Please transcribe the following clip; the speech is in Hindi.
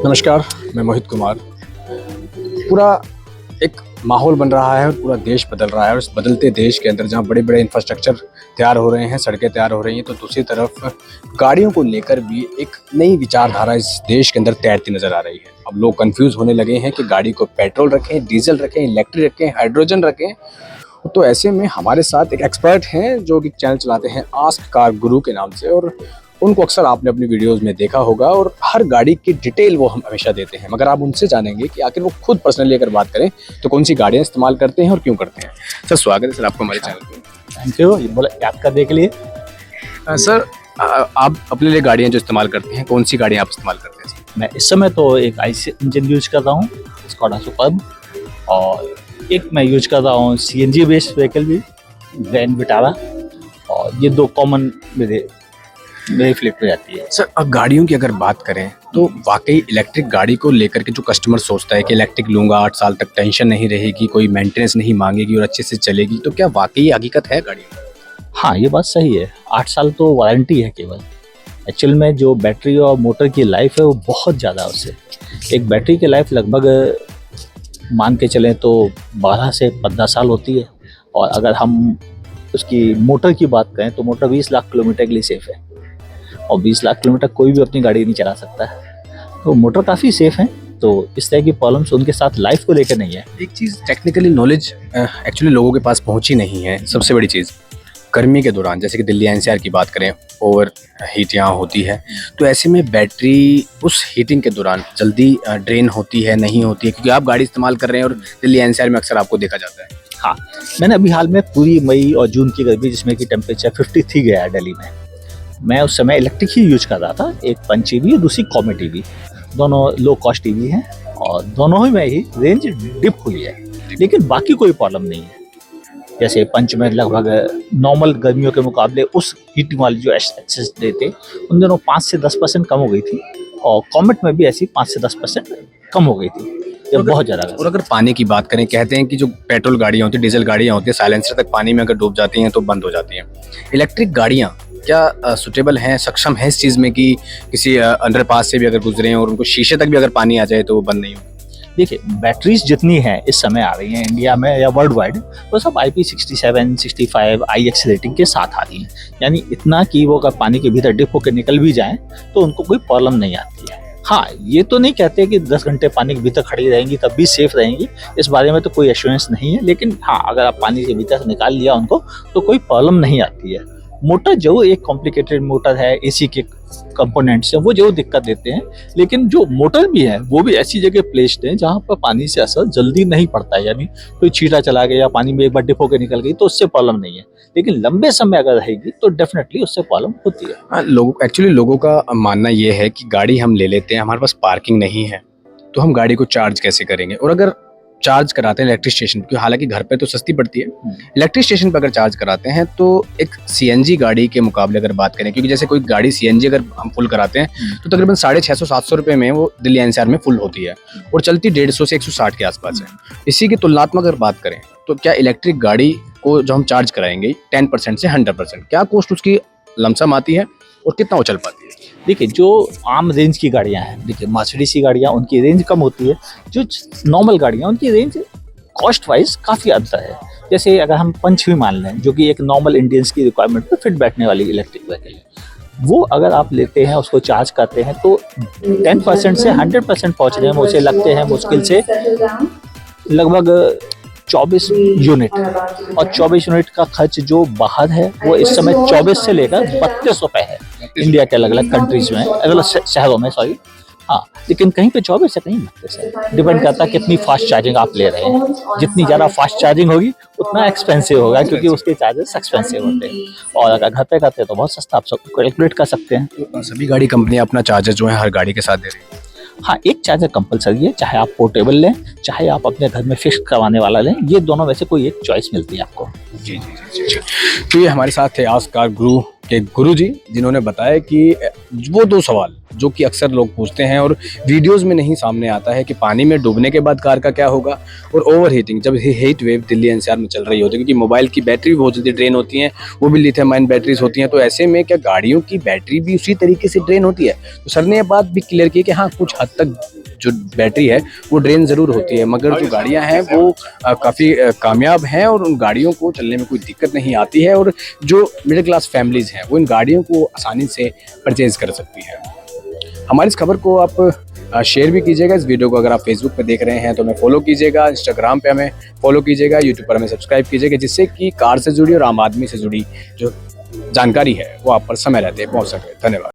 नमस्कार, मैं मोहित कुमार। पूरा एक माहौल बन रहा है और पूरा देश बदल रहा है और इस बदलते देश के अंदर जहाँ बड़े-बड़े इंफ्रास्ट्रक्चर तैयार हो रहे हैं, सड़कें तैयार हो रही हैं, तो दूसरी तरफ गाड़ियों को लेकर भी एक नई विचारधारा इस देश के अंदर तैरती नज़र आ रही है। अब लोग कन्फ्यूज़ होने लगे हैं कि गाड़ी को पेट्रोल रखें, डीज़ल रखें, इलेक्ट्रिक रखें, हाइड्रोजन रखें। तो ऐसे में हमारे साथ एक एक्सपर्ट हैं जो कि चैनल चलाते हैं आस्क कार गुरु के नाम से, और उनको अक्सर आपने अपनी वीडियोस में देखा होगा और हर गाड़ी की डिटेल वो हम हमेशा देते हैं। मगर आप उनसे जानेंगे कि आखिर वो खुद पर्सनली अगर बात करें तो कौन सी गाड़ियाँ इस्तेमाल करते हैं और क्यों करते हैं। सर, स्वागत है सर आपको हमारे चैनल पे। Thank you. ये बोला याद करने के लिए। सर, आप अपने लिए गाड़ियाँ जो इस्तेमाल करते हैं, कौन सी गाड़ियाँ आप इस्तेमाल करते हैं? मैं इस समय तो एक IC इंजन यूज कर रहा हूँ, स्कोडा सुपर्ब, और एक मैं यूज कर रहा हूँ CNG बेस्ड व्हीकल भी, ग्रैंड विटारा, और ये दो कॉमन मेरे फ्लिप पे जाती है। सर, अब गाड़ियों की अगर बात करें तो वाकई इलेक्ट्रिक गाड़ी को लेकर के जो कस्टमर सोचता है कि इलेक्ट्रिक लूँगा 8 साल तक टेंशन नहीं रहेगी, कोई मेंटेनेंस नहीं मांगेगी और अच्छे से चलेगी, तो क्या वाकई हकीकत है गाड़ी में? हाँ, ये बात सही है। 8 साल तो वारंटी है केवल। एक्चुअल में जो बैटरी और मोटर की लाइफ है वो बहुत ज़्यादा है उससे। एक बैटरी की लाइफ लगभग मान के चलें तो 12 से 15 साल होती है, और अगर हम उसकी मोटर की बात करें तो मोटर 20 लाख किलोमीटर के लिए सेफ़ है, और 20 लाख किलोमीटर कोई भी अपनी गाड़ी नहीं चला सकता है, तो मोटर काफ़ी सेफ़ है। तो इस तरह की प्रॉब्लम्स उनके साथ लाइफ को लेकर नहीं है। एक चीज़, टेक्निकली नॉलेज एक्चुअली लोगों के पास पहुंची नहीं है। सबसे बड़ी चीज़ गर्मी के दौरान, जैसे कि दिल्ली NCR की बात करें, ओवर हीट यहाँ होती है, तो ऐसे में बैटरी उस हीटिंग के दौरान जल्दी ड्रेन होती है, नहीं होती है, क्योंकि आप गाड़ी इस्तेमाल कर रहे हैं और दिल्ली NCR में अक्सर आपको देखा जाता है। हाँ, मैंने अभी हाल में पूरी मई और जून की गर्मी, जिसमें कि टेम्परेचर 53 गया है दिल्ली में, मैं उस समय इलेक्ट्रिक ही यूज कर रहा था। एक पंच EV और दूसरी कॉमेट EV, दोनों लो कॉस्ट EV हैं, और दोनों ही में ही रेंज डिप हुई है, लेकिन बाकी कोई प्रॉब्लम नहीं है। जैसे पंच में लगभग नॉर्मल गर्मियों के मुकाबले उस हीटिंग वाली जो एक्सेस डे थे उन दोनों 5 से 10% कम हो गई थी, और कॉमेट में भी ऐसी 5 से 10% कम हो गई थी, जब बहुत ज़्यादा। और अगर पानी की बात करें, कहते हैं कि जो पेट्रोल गाड़ियाँ होती हैं, डीजल गाड़ियाँ होती हैं, साइलेंसर तक पानी में अगर डूब जाती हैं तो बंद हो जाती हैं। इलेक्ट्रिक गाड़ियाँ क्या सुटेबल हैं, सक्षम हैं इस चीज़ में कि किसी अंडरपास से भी अगर गुजरे हैं और उनको शीशे तक भी अगर पानी आ जाए तो वो बंद नहीं हो? देखिए, बैटरीज जितनी हैं इस समय आ रही हैं इंडिया में या वर्ल्ड वाइड, वो सब IP67, 65 IX रेटिंग के साथ आ रही हैं। यानी इतना कि वो अगर पानी के भीतर डिप होकर निकल भी जाएं तो उनको कोई प्रॉब्लम नहीं आती है। हाँ, ये तो नहीं कहते कि 10 घंटे पानी के भीतर खड़ी रहेंगी तब भी सेफ रहेंगी, इस बारे में तो कोई एश्योरेंस नहीं है, लेकिन हाँ, अगर आप पानी के भीतर से निकाल लिया उनको तो कोई प्रॉब्लम नहीं आती है। मोटर जो एक कॉम्प्लिकेटेड मोटर है, AC के कंपोनेंट्स हैं, वो जो दिक्कत देते हैं, लेकिन जो मोटर भी है वो भी ऐसी जगह प्लेस्ड है जहाँ पर पानी से असर जल्दी नहीं पड़ता है। यानी कोई छींटा चला गया या पानी में एक बार डिप होकर निकल गई तो उससे प्रॉब्लम नहीं है, लेकिन लंबे समय अगर रहेगी तो डेफिनेटली उससे प्रॉब्लम होती है। लोगों का मानना ये है कि गाड़ी हम ले लेते हैं, हमारे पास पार्किंग नहीं है, तो हम गाड़ी को चार्ज कैसे करेंगे? और अगर चार्ज कराते हैं इलेक्ट्रिक स्टेशन, क्योंकि हालांकि घर पे तो सस्ती पड़ती है, इलेक्ट्रिक स्टेशन पर अगर चार्ज कराते हैं तो एक CNG गाड़ी के मुकाबले अगर बात करें, क्योंकि जैसे कोई गाड़ी CNG अगर हम फुल कराते हैं तो तकरीबन 650-700 रुपये में वो दिल्ली NCR में फुल होती है और चलती 150 से 160 के आसपास है। इसी की तुलनात्मक अगर बात करें तो क्या इलेक्ट्रिक गाड़ी को जो हम चार्ज कराएंगे 10% से 100%, क्या कॉस्ट उसकी लमसम आती है और कितना वो चल पाती है? देखिए, जो आम रेंज की गाड़ियां हैं, देखिए मर्सिडीज की गाड़ियां, उनकी रेंज कम होती है। जो नॉर्मल गाड़ियां, उनकी रेंज कॉस्ट वाइज काफ़ी अंतर है। जैसे अगर हम पंच भी मान लें, जो कि एक नॉर्मल इंडियंस की रिक्वायरमेंट पर फिट बैठने वाली इलेक्ट्रिक व्हीकल है, वो अगर आप लेते हैं, उसको चार्ज करते हैं तो 10% से 100% पहुँचने में उसे लगते हैं मुश्किल से लगभग 24 यूनिट, और 24 यूनिट का खर्च जो बाहर है वो इस समय 24 से लेकर 32 रुपये है इंडिया के अलग अलग कंट्रीज में, अलग अलग शहरों में, सॉरी। हाँ, लेकिन कहीं पे 24 है, कहीं 32 है। डिपेंड करता है कितनी फास्ट चार्जिंग आप ले रहे हैं। जितनी ज़्यादा फास्ट चार्जिंग होगी उतना एक्सपेंसिव होगा, क्योंकि उसके चार्जेस एक्सपेंसिव होते हैं। और अगर घर पे करते हैं तो बहुत सस्ता, आप सब कैलकुलेट कर सकते हैं। सभी गाड़ी कंपनियां अपना चार्जर जो है हर गाड़ी के साथ दे रही है। हाँ, एक चार्जर कंपलसरी है, चाहे आप पोर्टेबल लें, चाहे आप अपने घर में फिक्स करवाने वाला लें, ये दोनों में से कोई एक चॉइस मिलती है आपको। जी जी जी जी। तो ये हमारे साथ थे आस्क कार गुरु कि गुरुजी जिन्होंने बताया कि वो दो सवाल जो कि अक्सर लोग पूछते हैं और वीडियोस में नहीं सामने आता है कि पानी में डूबने के बाद कार का क्या होगा, और ओवर हीटिंग जब हीट वेव दिल्ली एनसीआर में चल रही होती है, क्योंकि मोबाइल की बैटरी भी बहुत जल्दी ड्रेन होती हैं, वो भी लिथियम आयन बैटरीज होती हैं, तो ऐसे में क्या गाड़ियों की बैटरी भी उसी तरीके से ड्रेन होती है? तो सर ने ये बात भी क्लियर की कि हाँ कुछ हद तक जो बैटरी है वो ड्रेन ज़रूर होती है, मगर जो गाड़ियां हैं वो काफ़ी कामयाब हैं और उन गाड़ियों को चलने में कोई दिक्कत नहीं आती है, और जो मिडिल क्लास फैमिलीज़ हैं वो इन गाड़ियों को आसानी से परचेज़ कर सकती है। हमारी इस खबर को आप शेयर भी कीजिएगा। इस वीडियो को अगर आप फेसबुक पे देख रहे हैं तो हमें फॉलो कीजिएगा, इंस्टाग्राम पे हमें फॉलो कीजिएगा, यूट्यूब पर हमें सब्सक्राइब कीजिएगा, जिससे कि कार से जुड़ी और आम आदमी से जुड़ी जो जानकारी है वो आप पर समय रहते पहुँच सके। धन्यवाद।